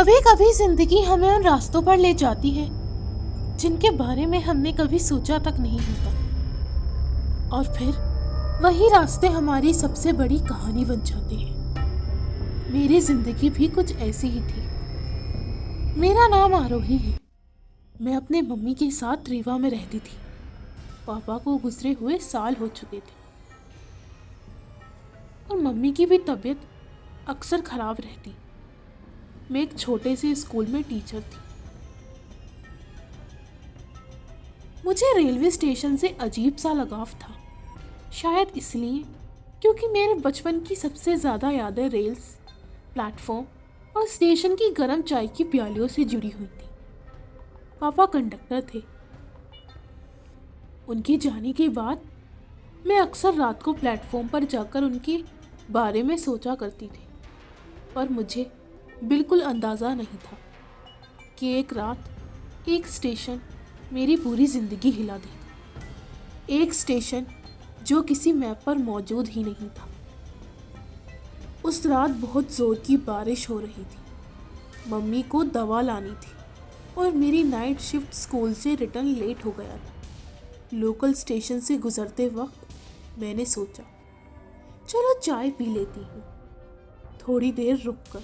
कभी कभी जिंदगी हमें उन रास्तों पर ले जाती है जिनके बारे में हमने कभी सोचा तक नहीं होता, और फिर वही रास्ते हमारी सबसे बड़ी कहानी बन जाते हैं। मेरी जिंदगी भी कुछ ऐसी ही थी। मेरा नाम आरोही है। मैं अपने मम्मी के साथ रीवा में रहती थी। पापा को गुजरे हुए साल हो चुके थे और मम्मी की भी तबीयत अक्सर खराब रहती। मैं एक छोटे से स्कूल में टीचर थी। मुझे रेलवे स्टेशन से अजीब सा लगाव था, शायद इसलिए क्योंकि मेरे बचपन की सबसे ज़्यादा यादें रेल्स, प्लेटफॉर्म और स्टेशन की गर्म चाय की प्यालियों से जुड़ी हुई थी। पापा कंडक्टर थे। उनके जाने के बाद मैं अक्सर रात को प्लेटफॉर्म पर जाकर उनके बारे में सोचा करती थी, पर मुझे बिल्कुल अंदाज़ा नहीं था कि एक रात एक स्टेशन मेरी पूरी ज़िंदगी हिला देगा। एक स्टेशन जो किसी मैप पर मौजूद ही नहीं था। उस रात बहुत ज़ोर की बारिश हो रही थी। मम्मी को दवा लानी थी और मेरी नाइट शिफ्ट स्कूल से रिटर्न लेट हो गया था। लोकल स्टेशन से गुजरते वक्त मैंने सोचा, चलो चाय पी लेती हूँ थोड़ी देर रुककर,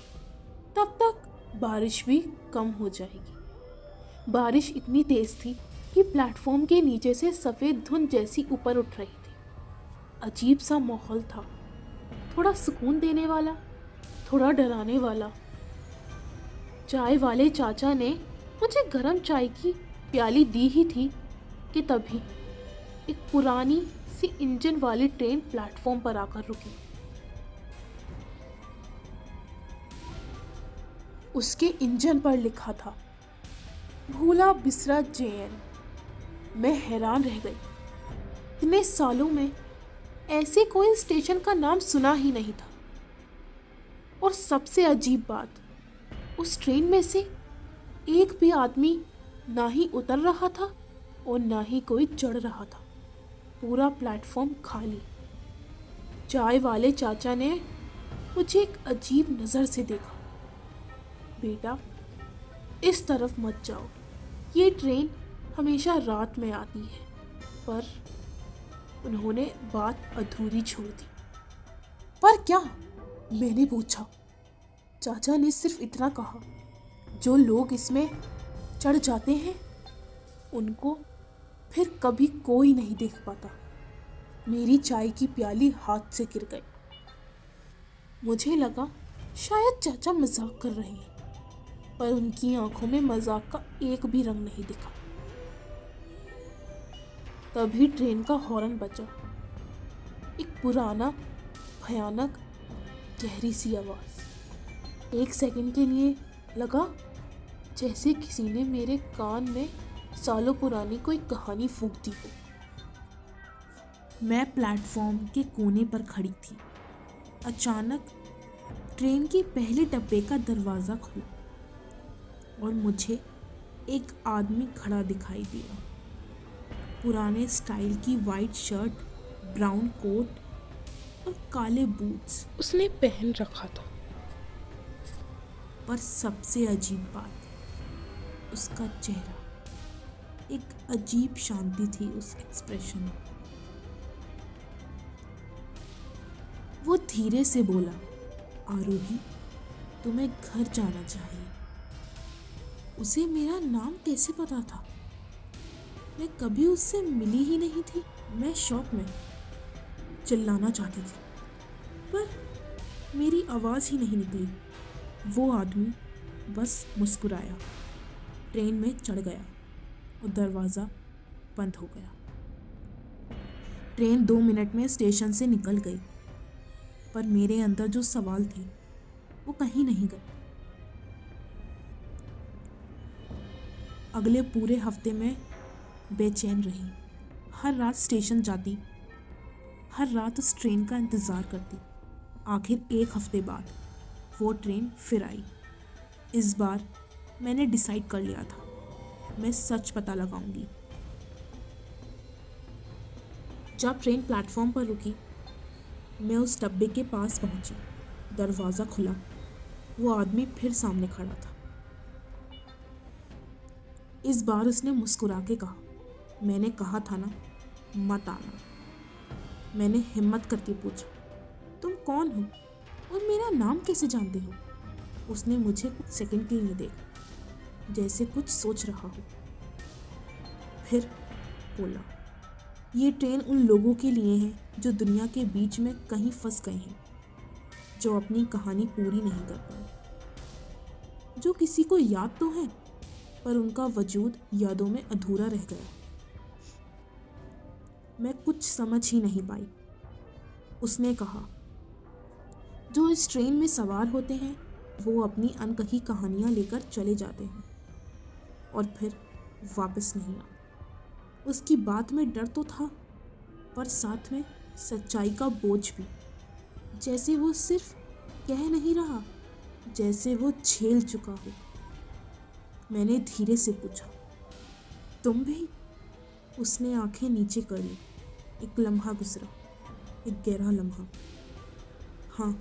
तब तक बारिश भी कम हो जाएगी। बारिश इतनी तेज थी कि प्लेटफॉर्म के नीचे से सफ़ेद धुंध जैसी ऊपर उठ रही थी। अजीब सा माहौल था, थोड़ा सुकून देने वाला, थोड़ा डराने वाला। चाय वाले चाचा ने मुझे गरम चाय की प्याली दी ही थी कि तभी एक पुरानी सी इंजन वाली ट्रेन प्लेटफॉर्म पर आकर रुकी। उसके इंजन पर लिखा था, भूला बिसरा JN। मैं हैरान रह गई। इतने सालों में ऐसे कोई स्टेशन का नाम सुना ही नहीं था। और सबसे अजीब बात, उस ट्रेन में से एक भी आदमी ना ही उतर रहा था और ना ही कोई चढ़ रहा था। पूरा प्लेटफॉर्म खाली। चाय वाले चाचा ने मुझे एक अजीब नज़र से देखा। बेटा, इस तरफ मत जाओ, ये ट्रेन हमेशा रात में आती है। पर उन्होंने बात अधूरी छोड़ दी। पर क्या? मैंने पूछा। चाचा ने सिर्फ इतना कहा, जो लोग इसमें चढ़ जाते हैं उनको फिर कभी कोई नहीं देख पाता। मेरी चाय की प्याली हाथ से गिर गई। मुझे लगा शायद चाचा मजाक कर रहे हैं, पर उनकी आंखों में मजाक का एक भी रंग नहीं दिखा। तभी ट्रेन का हॉर्न बजा। एक पुराना, भयानक, गहरी सी आवाज़। एक सेकंड के लिए लगा जैसे किसी ने मेरे कान में सालों पुरानी कोई कहानी फूंक दी हो। मैं प्लेटफॉर्म के कोने पर खड़ी थी। अचानक ट्रेन के पहले डब्बे का दरवाज़ा खुला और मुझे एक आदमी खड़ा दिखाई दिया। पुराने स्टाइल की वाइट शर्ट, ब्राउन कोट और काले बूट्स उसने पहन रखा था। पर सबसे अजीब बात, उसका चेहरा। एक अजीब शांति थी उस एक्सप्रेशन में। वो धीरे से बोला, आरोही, तुम्हें घर जाना चाहिए। उसे मेरा नाम कैसे पता था? मैं कभी उससे मिली ही नहीं थी। मैं शॉक में चिल्लाना चाहती थी, पर मेरी आवाज़ ही नहीं निकली। वो आदमी बस मुस्कुराया, ट्रेन में चढ़ गया और दरवाज़ा बंद हो गया। ट्रेन 2 मिनट में स्टेशन से निकल गई, पर मेरे अंदर जो सवाल थे वो कहीं नहीं गए। अगले पूरे हफ्ते में बेचैन रही। हर रात स्टेशन जाती, हर रात उस ट्रेन का इंतज़ार करती। आखिर 1 हफ्ते बाद वो ट्रेन फिर आई। इस बार मैंने डिसाइड कर लिया था, मैं सच पता लगाऊंगी। जब ट्रेन प्लेटफॉर्म पर रुकी, मैं उस डब्बे के पास पहुंची। दरवाज़ा खुला, वो आदमी फिर सामने खड़ा था। इस बार उसने मुस्कुरा के कहा, मैंने कहा था ना, मत आना। मैंने हिम्मत करके पूछा, तुम कौन हो और मेरा नाम कैसे जानते हो? उसने मुझे कुछ सेकंड के लिए देखा, जैसे कुछ सोच रहा हो। फिर बोला, ये ट्रेन उन लोगों के लिए है जो दुनिया के बीच में कहीं फंस गए हैं, जो अपनी कहानी पूरी नहीं कर पाए, जो किसी को याद तो है पर उनका वजूद यादों में अधूरा रह गया। मैं कुछ समझ ही नहीं पाई। उसने कहा, जो इस ट्रेन में सवार होते हैं वो अपनी अनकही कहानियां लेकर चले जाते हैं और फिर वापस नहीं आते। उसकी बात में डर तो था पर साथ में सच्चाई का बोझ भी, जैसे वो सिर्फ कह नहीं रहा, जैसे वो झेल चुका हो। मैंने धीरे से पूछा, तुम भी? उसने आंखें नीचे कर ली। एक लम्हा गुजरा, एक गहरा लम्हा। हाँ,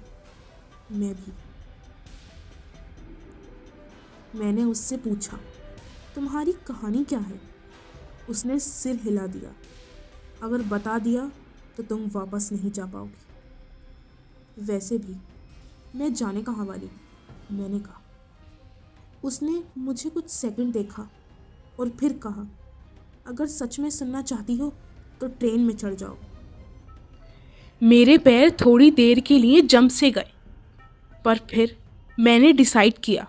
मैं भी। मैंने उससे पूछा, तुम्हारी कहानी क्या है? उसने सिर हिला दिया। अगर बता दिया तो तुम वापस नहीं जा पाओगी। वैसे भी मैं जाने कहाँ वाली हूँ, मैंने कहा। उसने मुझे कुछ सेकंड देखा और फिर कहा, अगर सच में सुनना चाहती हो तो ट्रेन में चढ़ जाओ। मेरे पैर थोड़ी देर के लिए जम से गए, पर फिर मैंने डिसाइड किया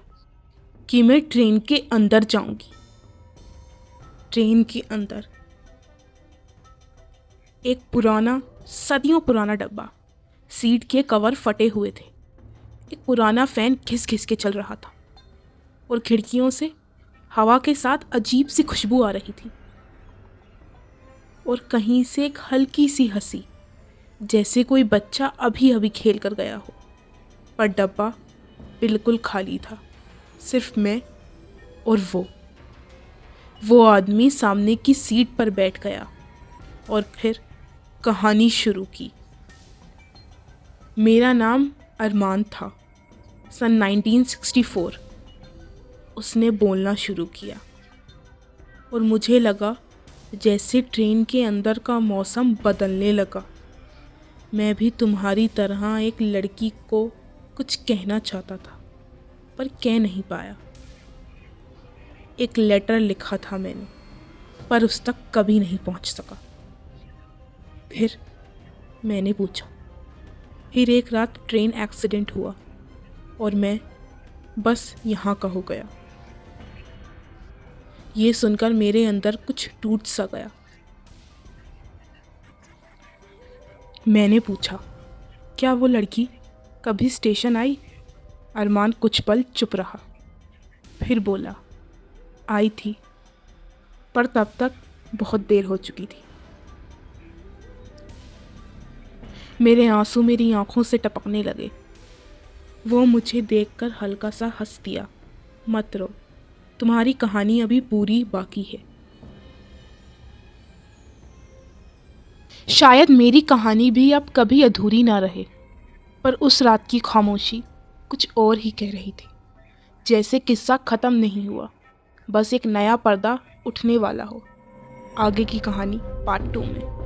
कि मैं ट्रेन के अंदर जाऊंगी। ट्रेन के अंदर एक पुराना, सदियों पुराना डब्बा, सीट के कवर फटे हुए थे। एक पुराना फैन घिस घिस के चल रहा था और खिड़कियों से हवा के साथ अजीब सी खुशबू आ रही थी। और कहीं से एक हल्की सी हंसी, जैसे कोई बच्चा अभी अभी खेल कर गया हो। पर डब्बा बिल्कुल खाली था, सिर्फ मैं और वो आदमी सामने की सीट पर बैठ गया और फिर कहानी शुरू की। मेरा नाम अरमान था। सन 1964 उसने बोलना शुरू किया और मुझे लगा जैसे ट्रेन के अंदर का मौसम बदलने लगा। मैं भी तुम्हारी तरह एक लड़की को कुछ कहना चाहता था पर कह नहीं पाया। एक लेटर लिखा था मैंने, पर उस तक कभी नहीं पहुंच सका। फिर मैंने पूछा। फिर एक रात ट्रेन एक्सीडेंट हुआ और मैं बस यहाँ का हो गया। ये सुनकर मेरे अंदर कुछ टूट सा गया। मैंने पूछा, क्या वो लड़की कभी स्टेशन आई? अरमान कुछ पल चुप रहा, फिर बोला, आई थी, पर तब तक बहुत देर हो चुकी थी। मेरे आंसू मेरी आंखों से टपकने लगे। वो मुझे देखकर हल्का सा हंस दिया। मत रो, तुम्हारी कहानी अभी पूरी बाकी है। शायद मेरी कहानी भी अब कभी अधूरी ना रहे, पर उस रात की खामोशी कुछ और ही कह रही थी। जैसे किस्सा ख़त्म नहीं हुआ, बस एक नया पर्दा उठने वाला हो। आगे की कहानी पार्ट 2 में।